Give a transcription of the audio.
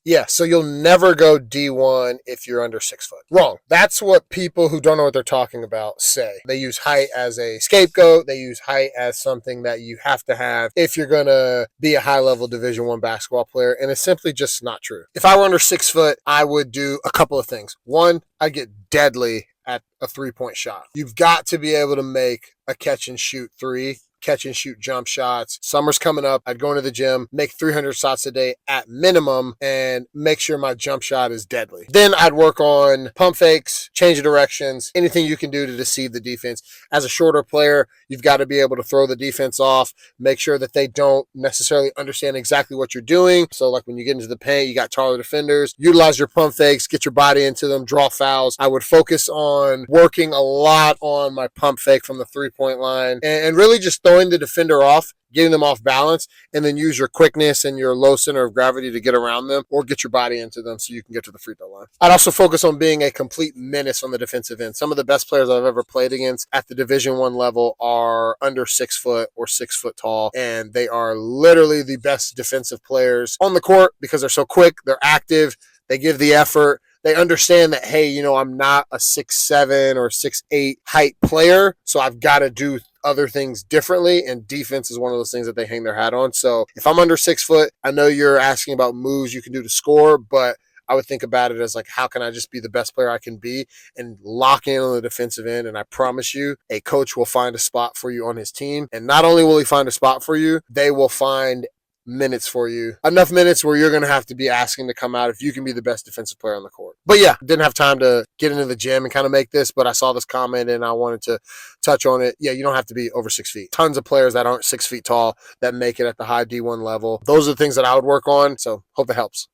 Yeah, so you'll never go D1 if you're under 6 foot. Wrong. That's what people who don't know what they're talking about say. They use height as a scapegoat. They use height as something that you have to have if you're going to be a high level Division I basketball player. And it's simply just not true. If I were under 6 foot, I would do a couple of things. One, I'd get deadly at a 3-point shot. You've got to be able to make a catch and shoot three, catch and shoot jump shots. Summer's coming up. I'd go into the gym, make 300 shots a day at minimum, and make sure my jump shot is deadly. Then I'd work on pump fakes, change of directions, anything you can do to deceive the defense. As a shorter player, you've got to be able to throw the defense off, make sure that they don't necessarily understand exactly what you're doing. So like when you get into the paint, you got taller defenders, utilize your pump fakes, get your body into them, draw fouls. I would focus on working a lot on my pump fake from the 3-point line and really just throwing the defender off, getting them off balance, and then use your quickness and your low center of gravity to get around them or get your body into them so you can get to the free throw line. I'd also focus on being a complete menace on the defensive end. Some of the best players I've ever played against at the Division I level are under 6 foot or 6 foot tall, and they are literally the best defensive players on the court because they're so quick, they're active, they give the effort. They understand that, hey, I'm not a 6'7" or 6'8" height player, so I've got to do other things differently, and defense is one of those things that they hang their hat on. So if I'm under 6 foot, I know you're asking about moves you can do to score, but I would think about it as like, how can I just be the best player I can be and lock in on the defensive end? And I promise you, a coach will find a spot for you on his team. And not only will he find a spot for you, they will find minutes for you. Enough minutes where you're going to have to be asking to come out if you can be the best defensive player on the court. But yeah, didn't have time to get into the gym and kind of make this, but I saw this comment and I wanted to touch on it. Yeah, you don't have to be over 6 feet. Tons of players that aren't 6 feet tall that make it at the high D1 level. Those are the things that I would work on. So hope it helps.